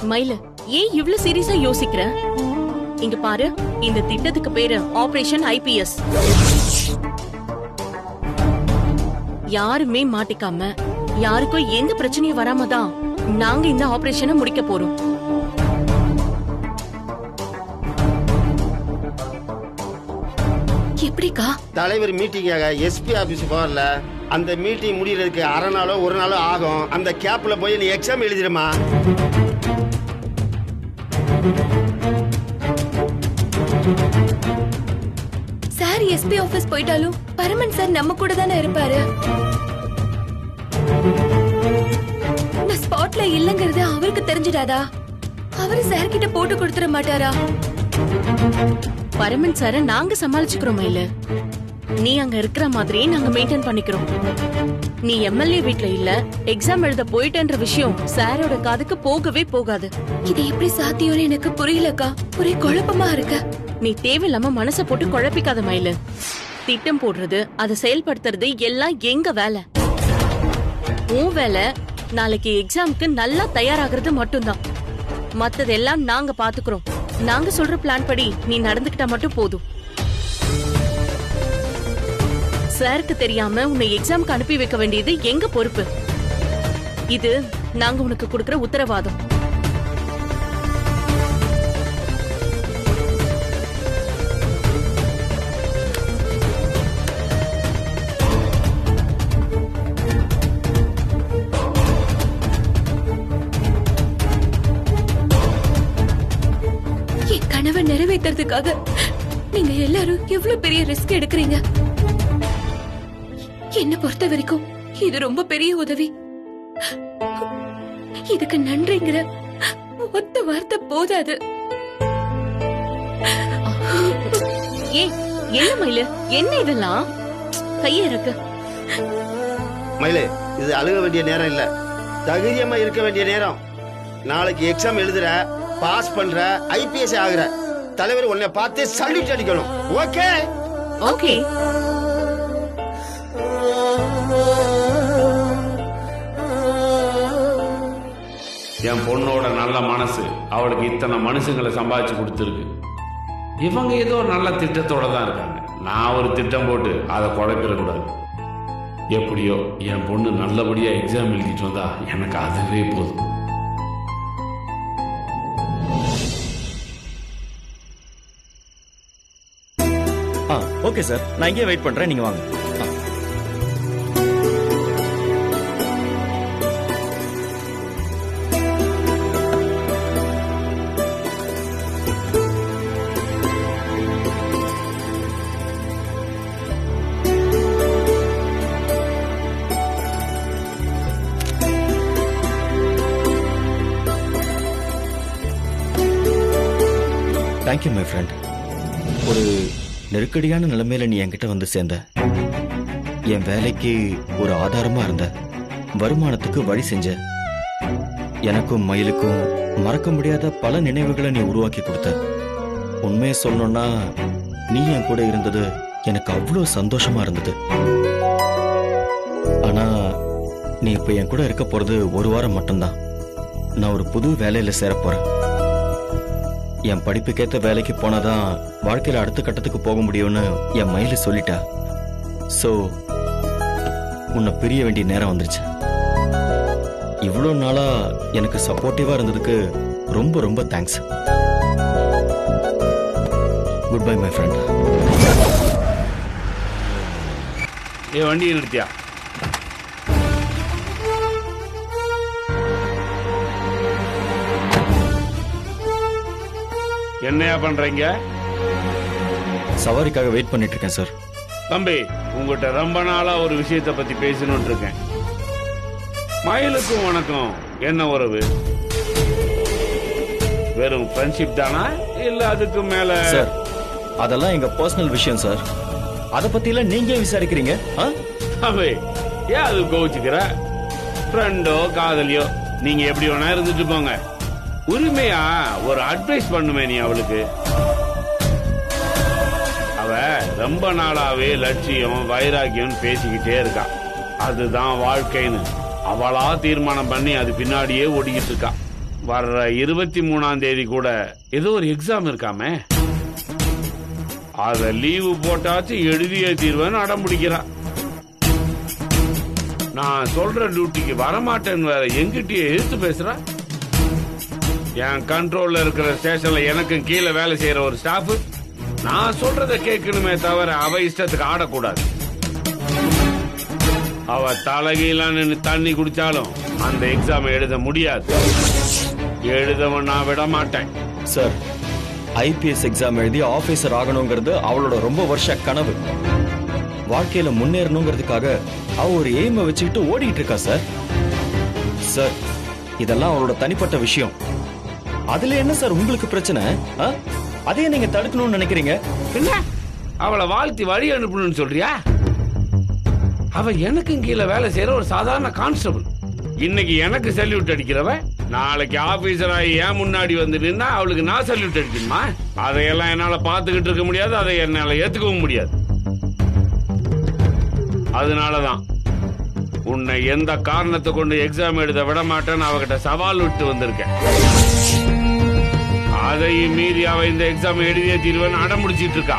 மயில, ஏன் இவ்ளோ சீரியஸா யோசிக்கிற? இங்க பாரு, இந்த திட்டத்துக்கு பேரு ஆபரேஷன் ஐபிஎஸ். யாருமே மாட்டிக்காம யாருக்கும் எந்த பிரச்சனையும் வராம தான் நாங்க இந்த ஆபரேஷனை முடிக்க போறோம். எப்படிக்கா? தலைவர் மீட்டிங்காக எஸ்பி ஆபீஸ் போறல, அந்த மீட்டிங் முடியறதுக்கு அரை நாளோ ஒரு நாளோ ஆகும். அந்த கேப்ல போய் நீ எக்ஸாம் எழுதிடுமா? சார் எஸ்பி ஆபீஸ் போயிட்டாலும் பரமன் சார் நம்ம கூட தானே இருப்பாரு. நான் ஸ்பாட்ல இல்லங்கிறது அவருக்கு தெரிஞ்சிடாதா? அவரு சார் கிட்ட போட்டு கொடுத்துட மாட்டாரா? பரமன் சார நாங்க சமாளிச்சுக்கிறோமா? இல்ல, நீ அங்க இருக்கிற மாதிரியே நாங்க மெயின்டைன் பண்ணிக்கிறோம். நீ எம்எல்ஏ வீட்ல இல்ல, எக்ஸாம் எழுத போயிட்டேன்ற விஷயம் சாரோட காதுக்கு போகவே போகாது. இது எப்படி சாத்தியம்னு எனக்கு புரியலக்கா. ஒரே குழப்பமா இருக்க. நீ தேவையில்லாம மனச போட்டு குழப்பிக்காத மயிலு. திட்டம் போடுறது, அதை செயல்படுத்துறது எல்லாம் எங்க வேலை. உன் வேலை நாளைக்கு எக்ஸாமுக்கு நல்லா தயாராகிறது மட்டும்தான். மத்ததெல்லாம் நாங்க பாத்துக்கிறோம். நாங்க சொல்ற பிளான் படி நீ நடந்துக்கிட்டா மட்டும் போதும். சாருக்கு தெரியாம உன்னை எக்ஸாமுக்கு அனுப்பி வைக்க வேண்டியது எங்க பொறுப்பு. இது நாங்க உனக்கு கொடுக்கிற உத்தரவாதம். என் கனவை நிறைவேற்றுறதுக்காக நீங்க எல்லாரும் எவ்வளவு பெரிய ரிஸ்க் எடுக்கிறீங்க. என்ன பொறுத்த வரைக்கும் இது ரொம்ப பெரிய உதவி. இதுக்கு நன்றிங்கிற ஒத்த வார்த்தை போதாது. ஏய், என்ன மயிலு, என்ன இதெல்லாம்? கைய இருக்கு. மயிலே, இது அழுக வேண்டிய நேரம் இல்ல, தைரியமா இருக்க வேண்டிய நேரம். நாளைக்கு எக்ஸாம் எழுதுற, பாஸ் பண்ற, ஐபிஎஸ் ஆகுற. தலைவர் உன்னை பார்த்து சல்யூட் அடிக்கணும். ஓகே? ஓகே. என் பொண்ணோட நல்ல மனசு அவளுக்கு இத்தனை மனுஷங்களை சம்பாதிச்சு கொடுத்துருக்கு. இவங்க ஏதோ நல்ல திட்டத்தோட தான் இருக்காங்க. நான் ஒரு திட்டம் போட்டு அதை குழப்பிடக்கூடாது. எப்படியோ என் பொண்ணு நல்லபடியா எக்ஸாம் எழுதிட்டு வந்தா எனக்கு அதுவே போதும். ஓகே சார், நான் இங்கே வெயிட் பண்றேன், நீங்க வாங்க. Thank you my friend. ஒரு நெருக்கடியான நிலைமையில நீ என்கிட்ட வந்து சேர்ந்த. என் வேலைக்கு ஒரு ஆதாரமா இருந்த, வருமானத்துக்கு வழி செஞ்ச. எனக்கும் மயிலுக்கும் மறக்க முடியாத பல நினைவுகளை நீ உருவாக்கி கொடுத்த. உண்மையை சொல்லணும்னா நீ என் கூட இருந்தது எனக்கு அவ்வளோ சந்தோஷமா இருந்தது. ஆனா நீ இப்ப என் கூட இருக்க போறது ஒரு வாரம் மட்டும்தான். நான் ஒரு புது வேலையில சேர போறேன். என் படிப்புக்கேற்ற வேலைக்கு போனாதான் வாழ்க்கையில அடுத்த கட்டத்துக்கு போக முடியும்னு என் மயில சொல்லிட்டா. சோ உன்னை பிரிய வேண்டிய நேரம் வந்துருச்சு. இவ்வளவு நாளா எனக்கு சப்போர்ட்டிவா இருந்ததுக்கு ரொம்ப ரொம்ப thanks. Good bye my friend. ஏ, வண்டியை நிறுத்தியா? என்னையா பண்றீங்க? சவாரிக்காக வெயிட் பண்ணிட்டு இருக்கேன் சார். தம்பி, உங்ககிட்ட ரொம்ப நாளா ஒரு விஷயத்தை பத்தி பேசணும்னு இருக்கேன். மயிலுக்கும் உனக்கும் என்ன உறவு? வெறும் ஃப்ரெண்ட்ஷிப் தானா, இல்ல அதுக்கு மேல? சார், அதெல்லாம் எங்க பர்சனல் விஷயம் சார். அத பத்தில நீங்க விசாரிக்கிறீங்க? தம்பி, ஏன் அது கோவிச்சுக்கிற? ஃப்ரெண்டோ காதலியோ நீங்க எப்படி வேணா இருந்துட்டு போங்க. உரிமையா ஒரு அட்வைஸ் பண்ணுமே நீ அவளுக்கு. அவ ரொம்ப நாளாவே லட்சியம் வைராக்கியம் பேசிக்கிட்டே இருக்கா. அதுதான் வாழ்க்கைன்னு அவளா தீர்மானம் பண்ணி அது பின்னாடியே ஓடிக்கிட்டு இருக்கா. வர்ற 23ஆம் தேதி கூட ஏதோ ஒரு எக்ஸாம் இருக்காமே, அத லீவு போட்டாச்சு எழுதிய தீர்வுன்னு அடம் பிடிக்கிறான். நான் சொல்ற டியூட்டிக்கு வரமாட்டேன்னு வேற எங்கிட்டயே எதிர்த்து பேசுறா. என் கண்ட்ரோல்ல இருக்கிற ஸ்டேஷன்ல எனக்கும் கீழே வேலை செய்யற ஒரு ஸ்டாஃப் நான் சொல்றத கேட்கணுமே தவிர அவ இஷ்டத்துக்கு ஆடக்கூடாது. அவ தலைகீழான்னு தண்ணி குடிச்சாலும் அந்த எக்ஸாம் எழுத முடியாது. எழுதவன் நான் விட மாட்டேன். சார், ஐபிஎஸ் எக்ஸாம் எழுதி ஆபீசர் ஆகணுங்கிறது அவளோட ரொம்ப வருஷ கனவு. வாழ்க்கையில முன்னேறணுங்கிறதுக்காக அவ ஒரு எய்மை வச்சுக்கிட்டு ஓடிட்டு இருக்கா சார். சார், இதெல்லாம் அவளோட தனிப்பட்ட விஷயம். அதுல என்ன சார் உங்களுக்கு பிரச்சனை? அதையே நீங்க தடுக்கணும்னு நினைக்கிறீங்க? என்ன அவளை வாழ்த்தி வழி அனுப்பணும்னு சொல்றியா? அவ எனக்கும் கீழே வேலை செய்யற ஒரு சாதாரண கான்ஸ்டபிள். இன்னைக்கு எனக்கு சல்யூட் அடிக்கிறவ நாளைக்கு ஆபீசர் ஆகி ஏன் முன்னாடி வந்து நின்னா அவளுக்கு நான் சல்யூட் அடிக்கணுமா? அதையெல்லாம் என்னால பாத்துக்கிட்டு இருக்க முடியாது, அதை என்னால ஏத்துக்கவும் முடியாது. அதனாலதான் உன்னை எந்த காரணத்தை கொண்டு எக்ஸாம் எழுத விட மாட்டேன்னு அவகிட்ட சவால் விட்டு வந்திருக்கேன். அதையும் மீறி அவ இந்த எக்ஸாம் எழுதிய தீர்வுன்னு அடம் முடிச்சிட்டு இருக்கா.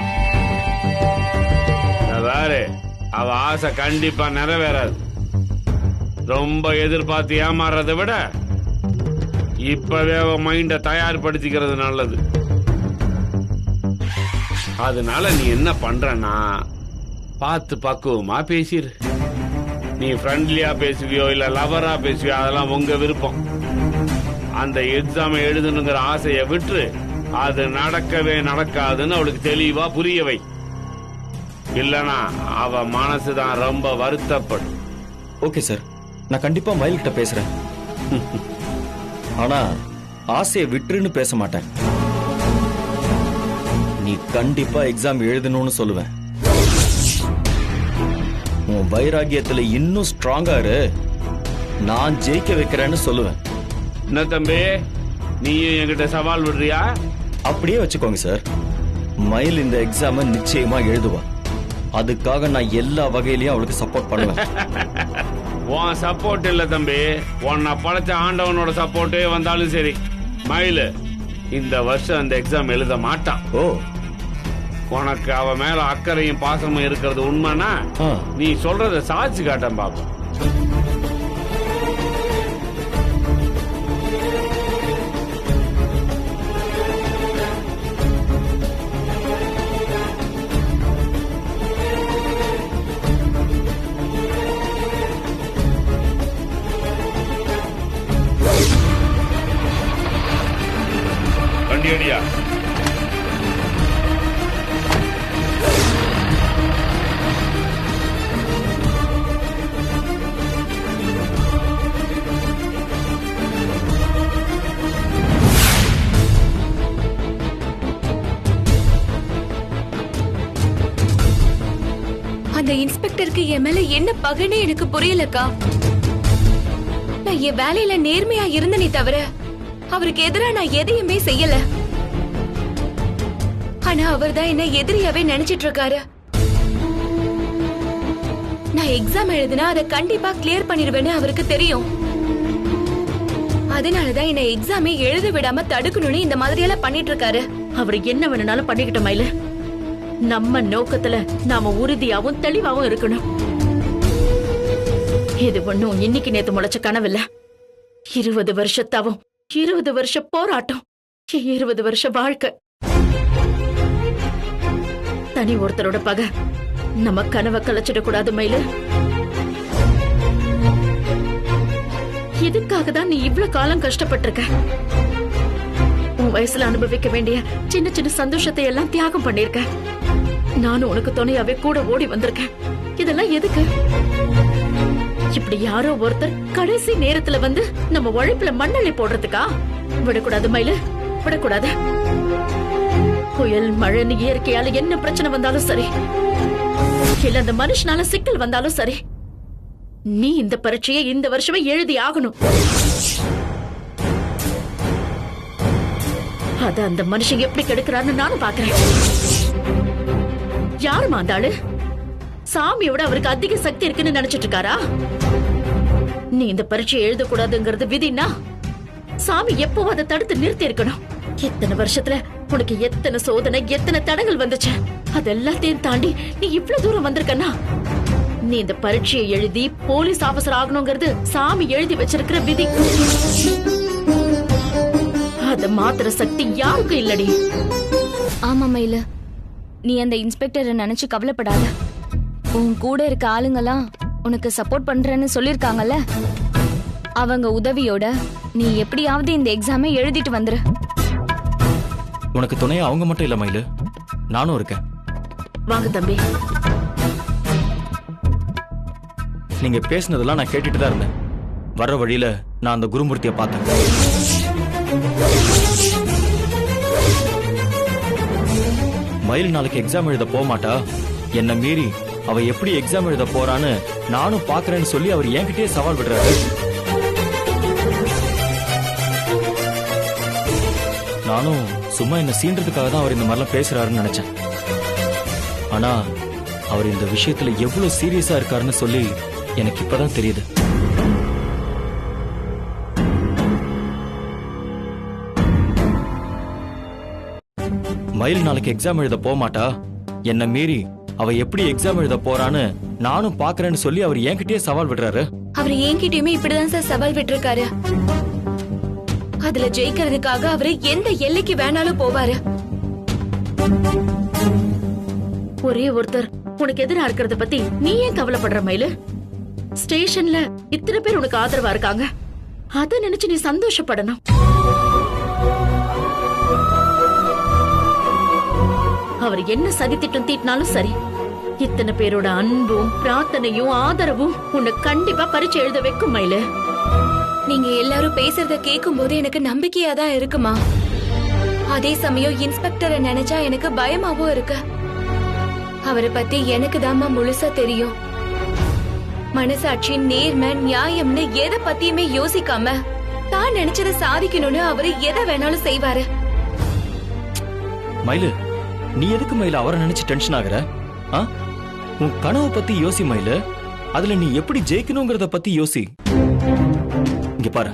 வேற அவ ஆசை கண்டிப்பா நிறைவேறாது. ரொம்ப எதிர்பார்த்து ஏமாறதை விட இப்பவே அவ மைண்ட தயார்படுத்திக்கிறது நல்லது. அதனால நீ என்ன பண்றன்னா பார்த்து பக்குவமா பேசிரு. நீ ஃப்ரெண்ட்லியா பேசுவியோ இல்ல லவரா பேசுவியோ அதெல்லாம் உங்க விருப்பம். அந்த எக்ஸாம் எழுதணுங்கிற ஆசையை விட்டு அது நடக்கவே நடக்காதுன்னு அவளுக்கு தெளிவா புரிய வை. இல்லனா அவ மனசுதான் ரொம்ப வருத்தப்படும். ஓகே சார், நான் கண்டிப்பா மயில் கிட்ட பேசுறேன். ஆனா ஆசையை விட்டுருன்னு பேச மாட்டேன். நீ கண்டிப்பா எக்ஸாம் எழுதணும்னு சொல்லுவேன். உன் வைராகியத்துல இன்னும் ஸ்ட்ராங்கா இரு, நான் ஜெயிக்க வைக்கிறேன்னு சொல்லுவேன். என்ன தம்பி, நீயும் என்கிட்ட சவால் விடுறியா? அப்படியே வச்சுக்கோங்க சார். மயில் இந்த எக்ஸாம நிச்சயமா எழுதுவா. அதுக்காக நான் எல்லா வகையிலயும் அவளுக்கு சப்போர்ட் பண்ணுவேன். உன் சப்போர்ட் இல்ல தம்பி, உன்னை படைச்ச ஆண்டவனோட சப்போர்ட்டே வந்தாலும் சரி, மயில் இந்த வருஷம் அந்த எக்ஸாம் எழுத மாட்டான். ஓ, உனக்கு அவ மேல அக்கறையும் பாசமும் இருக்கிறது உண்மைனா நீ சொல்றத சாட்சி காட்டன் பாப்போம். வண்டியடியா அந்த இன்ஸ்பெக்டருக்கு என் மேல என்ன பகைன்னு எனக்கு புரியலக்கா. நான் என் வேலையில நேர்மையா இருந்தனே தவிர அவருக்கு எதிரா நான் எதையுமே செய்யல. ஆனா அவர் தான் என்ன எதிரியாவே நினைச்சிட்டு இருக்காரு. நான் எக்ஸாம் எழுதினா அதை கண்டிப்பா கிளியர் பண்ணிடுவேன்னு அவருக்கு தெரியும். அதனாலதான் என்ன எக்ஸாமே எழுத விடாம தடுக்கணும்னு இந்த மாதிரி எல்லாம் பண்ணிட்டு இருக்காரு. அவர் என்ன வேணும்னாலும் பண்ணிக்கிட்ட மயில. நம்ம நோக்கத்துல நாம உறுதியாவும் தெளிவாவும் இருக்கணும். இது ஒண்ணும் இன்னைக்கு நேத்து முளைச்ச கனவில்ல. 20 வருஷத்தாவும் 20 வருஷ போராட்டம், 20 வருஷ வாழ்க்கை. தனி ஒருத்தரோட பகை நம்ம கனவை கலைச்சிடக்கூடாது மயிலு. இதுக்காக தான் நீ இவ்வளவு காலம் கஷ்டப்பட்டிருக்க. உன் வயசுல அனுபவிக்க வேண்டிய சின்ன சின்ன சந்தோஷத்தை எல்லாம் தியாகம் பண்ணிருக்க. நானும் உனக்கு துணையாவே கூட ஓடி வந்திருக்கேன். இதெல்லாம் எதுக்கு? இப்படி யாரோ ஒருத்தர் கடைசி நேரத்துல வந்து நம்ம உழைப்புல மண்ணள்ளி போடுறதுக்கா? விடக்கூடாது மயிலு, விடக்கூடாது. புயல் மழைன்னு இயற்கையால என்ன பிரச்சனை வந்தாலும் சரி, இல்ல அந்த மனுஷனால சிக்கல் வந்தாலும் சரி, நீ இந்த பரீட்சையை இந்த வருஷமே எழுதி ஆகணும். அத அந்த மனுஷன் எப்படி கெடுக்கிறான்னு நானும் பாக்குறேன். யாருமா அந்த ஆளு? சாமியோட அவருக்கு அதிக சக்தி இருக்குன்னு நினைச்சிட்டு இருக்காரா? நீ இந்த பரீட்சை எழுதக்கூடாதுங்கிறது விதினா சாமி எப்பவும் அதை தடுத்து நிறுத்தி இருக்கணும். எத்தனை வருஷத்துல உனக்கு எத்தனை சோதனை, எத்தனை தடங்கள் வந்துச்சு. அதெல்லாத்தையும் தாண்டி நீ இவ்வளவு தூரம் வந்திருக்கனா, நீ இந்த பரீட்சையை எழுதி போலீஸ் ஆபீசர் ஆகணுங்கிறது சாமி எழுதி வச்சிருக்கிற விதி. அத மாத்திர சக்தி யாருக்கும் இல்லடி. ஆமா மயில, நீ அந்த இன்ஸ்பெக்டரை நினைச்சு கவலைப்படாத. உன் கூட இருக்க ஆளுங்கெல்லாம் உனக்கு சப்போர்ட் பண்றேன்னு சொல்லிருக்காங்கல்ல, அவங்க உதவியோட நீ எப்படியாவது இந்த எக்ஸாமை எழுதிட்டு வந்துரு. உனக்கு துணையா அவங்க மட்டும் இல்ல மயிலு, நானும் இருக்கேன். வாங்க தம்பி. நீங்க பேசினதெல்லாம் நான் கேட்டுட்டு தான் இருந்தேன். வர்ற வழியில நான் அந்த குருமூர்த்தியை பார்த்தேன். மயில் நாளைக்கு எக்ஸாம் எழுத போக மாட்டா, என்ன மீறி அவ எப்படி எக்ஸாம் எழுத போறான்னு நானும் பாக்குறேன்னு சொல்லி அவர் என்கிட்டயே சவால் விடுறாரு. நானும் சும்மா என்ன சீன்றதுக்காக தான் அவர் இந்த மாதிரிலாம் பேசுறாருன்னு நினைச்சேன். ஆனா அவர் இந்த விஷயத்துல எவ்வளவு சீரியஸா இருக்காருன்னு சொல்லி எனக்கு இப்பதான் தெரியுது. மயில் நாளைக்கு எக்ஸாம் எழுத போக மாட்டா, என்ன மீறி அவ எப்படி எக்ஸாம் எழுத போறான்னு நானும் பாக்குறேன்னு சொல்லி அவர் என்கிட்டயே சவால் விடுறாரு. அவர் என்கிட்டயுமே இப்படிதான் சார் சவால் விட்டுருக்காரு. அதுல ஜெயிக்கிறதுக்காக அவரு எந்த எல்லைக்கு வேணாலும் போவாரு. ஒரே ஒருத்தர் உனக்கு எதிரா இருக்கிறத பத்தி நீ ஏன் கவலைப்படுற மயிலு? ஸ்டேஷன்ல இத்தனை பேர் உனக்கு ஆதரவா இருக்காங்க, அத நினைச்சு நீ சந்தோஷப்படணும். அவர் என்ன சதித்திட்டம் தீட்டினாலும் சரி, இத்தனை பேரோட அன்பும் பிரார்த்தனையும் ஆதரவும் உன்னை கண்டிப்பா பரீட்சை எழுத வைக்கும் மயிலு. நீங்க எல்லாரும் பேசுறத கேட்கும் போது எனக்கு நம்பிக்கையா தான் இருக்குமா. அதே சமயம் இன்ஸ்பெக்டரை நினைச்சா எனக்கு பயமாவும் இருக்கு. அவரை பத்தி எனக்கு தாமா முழுசா தெரியும். மனசாட்சி, நேர்மை, நியாயம்னு எதை பத்தியுமே யோசிக்காம தான் நினைச்சதை சாதிக்கணும்னு அவரு எதை வேணாலும் செய்வாரு. மயிலு, நீ எதுக்கு மயிலு அவரை நினைச்சு டென்ஷன் ஆகுற? உன் கனவை பத்தி யோசி மயிலு. அதுல நீ எப்படி ஜெயிக்கணுங்கிறத பத்தி யோசி. இங்க பாரு,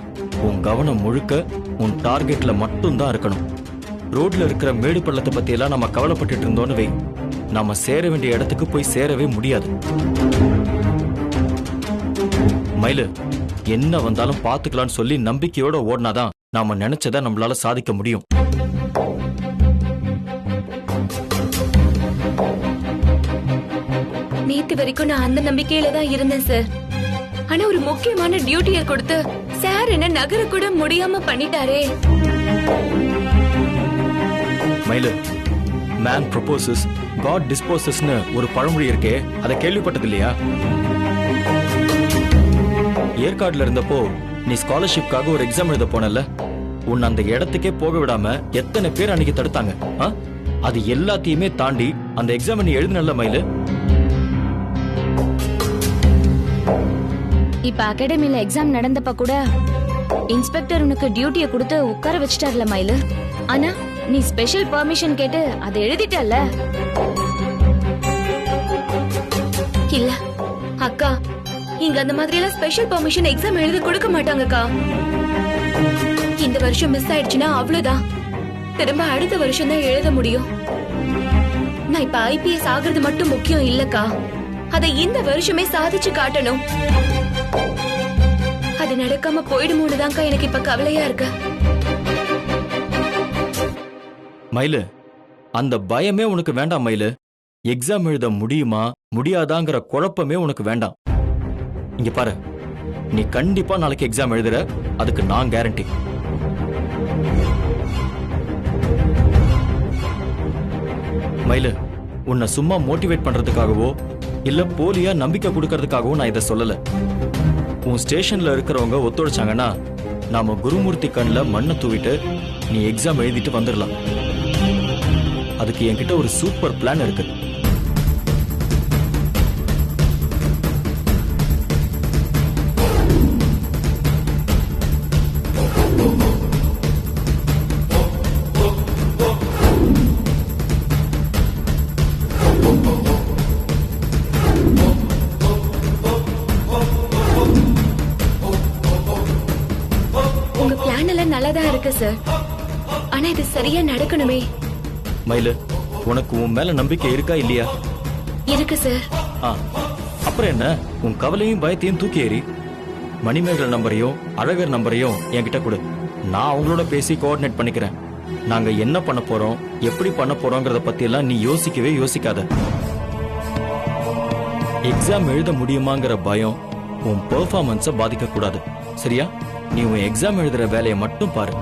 உன் கவனம் முழுக்க உன் டார்கெட்ல மட்டும் தான் இருக்கணும். ரோட்ல இருக்கிற மேடு பள்ளத்தை பத்தி எல்லாம் நம்ம கவலைப்பட்டு இருந்தோன்னு வை, நாம சேர வேண்டிய இடத்துக்கு போய் சேரவே முடியாது. மயிலு, என்ன வந்தாலும் பாத்துக்கலாம்னு சொல்லி நம்பிக்கையோட ஓடினாதான் நாம நினைச்சதை நம்மளால சாதிக்க முடியும். நேத்து வரைக்கும் நான் அந்த நம்பிக்கையில தான் இருந்தேன் சார். ஆனா ஒரு முக்கியமான டியூட்டியை கொடுத்து சார் என்ன நகர கூட முடியாம பண்ணிட்டாரே. மயிலு, மேன் ப்ரொபோசஸ் காட் டிஸ்போசஸ்னு ஒரு பழமொழி இருக்கே, அதை கேள்விப்பட்டது இல்லையா? ஏற்காடுல இருந்தப்போ நீ ஸ்காலர்ஷிப்காக ஒரு எக்ஸாம் எழுத போனல, உன்னை அந்த இடத்துக்கே போக விடாம எத்தனை பேர் அன்னைக்கு தடுத்தாங்க. அது எல்லாத்தையுமே தாண்டி அந்த எக்ஸாம் நீ எழுதினல்ல மயிலு. இப்ப அகாடமில எக்ஸாம் நடந்தப்ப கூட இன்ஸ்பெக்டர் உனக்கு டியூட்டியை கொடுத்து உட்கார வச்சிட்டார்ல மயிலு. ஆனா நீ ஸ்பெஷல் பெர்மிஷன் கேட்டு அதை எழுதிட்டல்ல. இல்ல அக்கா, இங்க அந்த மாதிரி எல்லாம் ஸ்பெஷல் பெர்மிஷன் எக்ஸாம் எழுத கொடுக்க மாட்டாங்கக்கா. இந்த வருஷம் மிஸ் ஆயிடுச்சுன்னா அவ்வளவுதான், திரும்ப அடுத்த வருஷம் தான் எழுத முடியும். நான் இப்ப ஐபிஎஸ் ஆகிறது மட்டும் முக்கியம் இல்லக்கா, அதை இந்த வருஷமே சாதிச்சு காட்டணும். அது நடக்காம போயிடுமோன்னு தான்க்கா எனக்கு இப்ப கவலையா இருக்கு. மயிலு, அந்த பயமே உனக்கு வேண்டாம் மயிலு. எக்ஸாம் எழுத முடியுமா முடியாதாங்கிற குழப்பமே உனக்கு வேண்டாம். இங்க பாரு, நீ கண்டிப்பா நாளைக்கு எக்ஸாம் எழுதுற, அதுக்கு நான் கேரண்டி. மயிலு, உன்னை சும்மா மோட்டிவேட் பண்றதுக்காகவோ இல்ல போலியா நம்பிக்கை கொடுக்கறதுக்காகவோ நான் இதை சொல்லல. உன் ஸ்டேஷன்ல இருக்கிறவங்க ஒத்துழைச்சாங்கன்னா நாம குருமூர்த்தி கண்ணுல மண்ணை தூவிட்டு நீ எக்ஸாம் எழுதிட்டு வந்துடலாம். அதுக்கு என்கிட்ட ஒரு சூப்பர் பிளான் இருக்கு. தான் இருக்கு சார். ஆனா இது சரியா நடக்கணுமே. மயிலு, உனக்கு உன் மேல நம்பிக்கை இருக்கா இல்லையா? இருக்கு சார். ஆ, அப்புறம் என்ன, உன் கவலையும் பயத்தையும் தூக்கி ஏறி மணிமேகலை நம்பரையும் அழகர் நம்பரையும் என்கிட்ட கொடு. நான் அவங்களோட பேசி கோஆர்டினேட் பண்ணிக்கிறேன். நாங்க என்ன பண்ண போறோம், எப்படி பண்ண போறோங்கிறத பத்தி எல்லாம் நீ யோசிக்கவே யோசிக்காத. எக்ஸாம் எழுத முடியுமாங்கிற பயம் உன் பெர்ஃபார்மன்ஸை பாதிக்க கூடாது, சரியா? நீ உன் எக்ஸாம் எழுதுற வேலையை மட்டும் பாரு.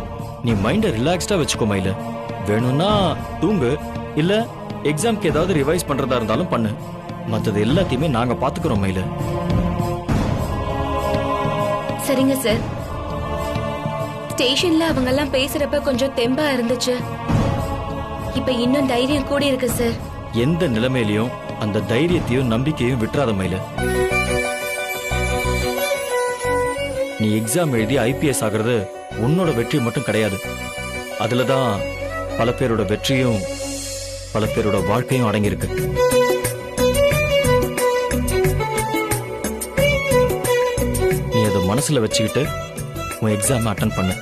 நீ மைண்டை ரிலாக்ஸ்டா வச்சுக்கோ மயில. வேணும்னா தூங்கு, இல்ல எக்ஸாம்க்கு ஏதாவது ரிவைஸ் பண்றதா இருந்தாலும் பண்ணு. மத்தது எல்லாத்தையுமே நாங்க பாத்துக்கிறோம் மயில. சரிங்க சார். ஸ்டேஷன்ல அவங்க எல்லாம் பேசுறப்ப கொஞ்சம் தெம்பா இருந்துச்சு. இப்ப இன்னும் தைரியம் கூடி இருக்கு சார். எந்த நிலைமையிலையும் அந்த தைரியத்தையும் நம்பிக்கையும் விட்டுறாத மயில. நீ எக்ஸாம் எழுதி IPS ஆகிறது உன்னோட வெற்றி மட்டும் கிடையாது. அதுலதான் பல பேரோட வெற்றியும் பல பேரோட வாழ்க்கையும் அடங்கியிருக்கு. நீ அதை மனசுல வச்சுக்கிட்டு உன் எக்ஸாம் அட்டன் பண்ணு.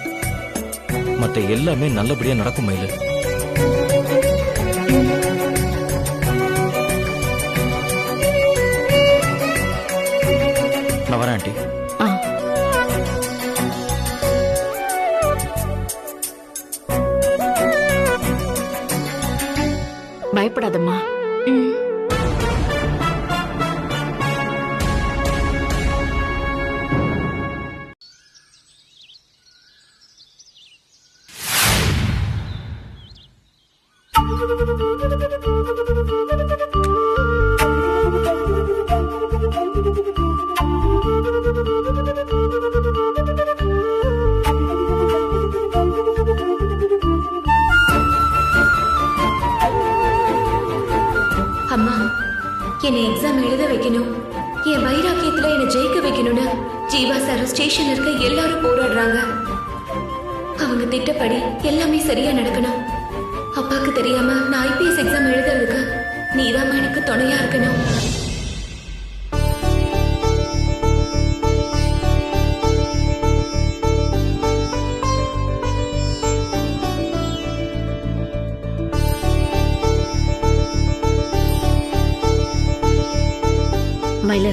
மத்த எல்லாமே நல்லபடியா நடக்கும் மயில. நான் வரேன் ஆண்டி. பயப்படாதம்மா. அம்மா, என்னை எக்ஸாம் எழுத வைக்கணும், என் வைராக்கியத்துல என்னை ஜெயிக்க வைக்கணும்னு ஜீவா சார் ஸ்டேஷன்ல இருக்க எல்லாரும் போராடுறாங்க. அவங்க திட்டப்படி எல்லாமே சரியா நடக்கணும். அப்பாக்கு தெரியாம நான் IPS எக்ஸாம் எழுதுறதுக்கு நீதாம்மா எனக்கு துணையா இருக்கணும். மயில,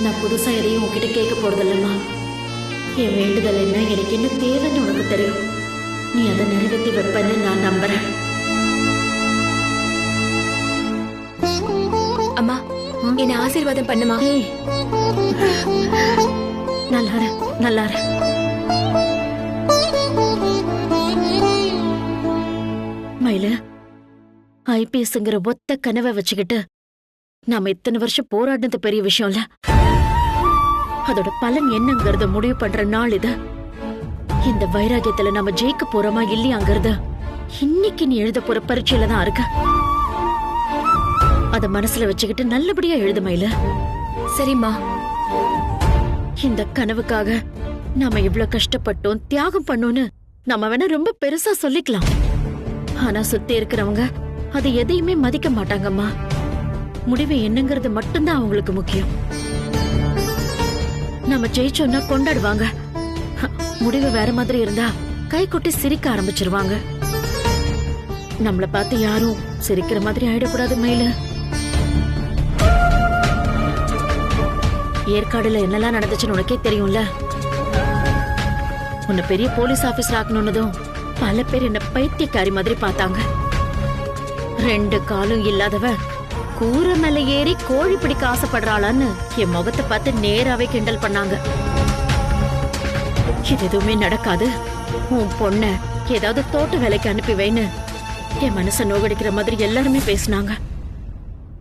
நான் புதுசா எதையும் உன்கிட்ட கேட்க போறதில்லம்மா. என் வேண்டுதல் என்ன, எனக்கு என்ன தேவைன்னு உனக்கு தெரியும். நீ அதை நிறைவேற்றி வைப்பன்னு நான் நம்புறேன். அம்மா, என்னை ஆசீர்வாதம் பண்ணுமா. நல்லாரு நல்லாரு. மயில, IPSங்கிற ஒத்த கனவை வச்சுக்கிட்டு நாம இத்தனை வருஷம் போராடினது பெரிய விஷயம் இல்ல. அதோட பலன் என்னங்கறத முடிவு பண்ற நாள் இது. இந்த வைராகியத்துல நாம ஜெயிக்க போறோமா இல்லையாங்கிறத இன்னைக்கு நீ எழுத போற பரீட்சையில தான் இருக்கு. அத மனசுல வச்சுக்கிட்டு நல்லபடியா எழுது மயில. சரிம்மா. இந்த கனவுக்காக நாம இவ்வளவு கஷ்டப்பட்டோம், தியாகம் பண்ணோம்னு நாம வேணா ரொம்ப பெருசா சொல்லிக்கலாம். ஆனா சுத்தி இருக்கிறவங்க அதை எதையுமே மதிக்க மாட்டாங்கம்மா. முடிவு என்னங்கிறது மட்டும்தான் அவங்களுக்கு முக்கியம். நாம ஜெயிச்சோம்னா கொண்டாடுவாங்க. முடிவு வேற மாதிரி இருந்தா கை கொட்டி சிரிக்க ஆரம்பிச்சிருவாங்க. நம்மள பார்த்து யாரும் சிரிக்கிற மாதிரி ஆயிடக்கூடாது மயில. ஏற்காடுல என்னெல்லாம் நடந்துச்சுன்னு உனக்கே தெரியும்ல. உன்னை பெரிய போலீஸ் ஆபீசர் ஆக்கணும்னதும் பல பேர் என்ன பைத்தியக்காரி மாதிரி பார்த்தாங்க. 2 காலும் இல்லாதவ கூரை மேல ஏறி கோழி பிடிக்க ஆசைப்படுறாளான்னு என் முகத்தை பார்த்து நேராவே கிண்டல் பண்ணாங்க. இது எதுவுமே நடக்காது, உன் பொண்ண ஏதாவது தோட்ட வேலைக்கு அனுப்பி வைன்னு என் மனசை நோகடிக்கிற மாதிரி எல்லாருமே பேசினாங்க.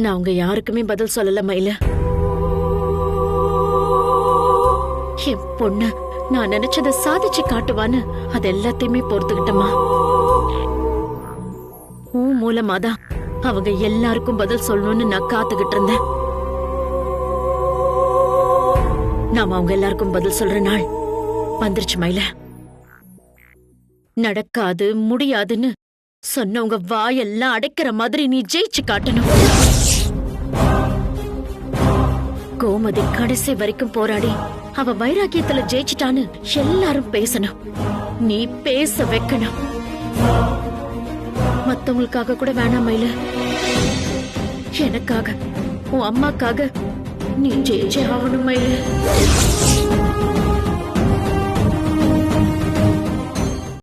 நான் உங்க யாருக்குமே பதில் சொல்லல மயில. என் பொண்ணு நான் நினைச்சதை சாதிச்சு காட்டுவான்னு அது எல்லாத்தையுமே பொறுத்துக்கிட்டமா. உன் மூலமாதான் அவங்க எல்லாருக்கும் பதில் சொல்லணும்னு நான் காத்துக்கிட்டு இருந்தேன். நாம அவங்க எல்லாருக்கும் பதில் சொல்ற நாள் வந்துருச்சு மயில. நடக்காது முடியாதுன்னு சொன்னவங்க வாயெல்லாம் அடைக்கிற மாதிரி நீ ஜெயிச்சு காட்டணும். கோமதி கடைசி வரைக்கும் போராடி அவ வைராக்கியத்துல ஜெயிச்சிட்டான்னு எல்லாரும் பேசணும். நீ பேச வைக்கணும். மத்தவங்களுக்காக கூட வேணாம் மயிலு, எனக்காக, உன் அம்மாக்காக நீ ஜெயிச்சே ஆகணும் மயிலு.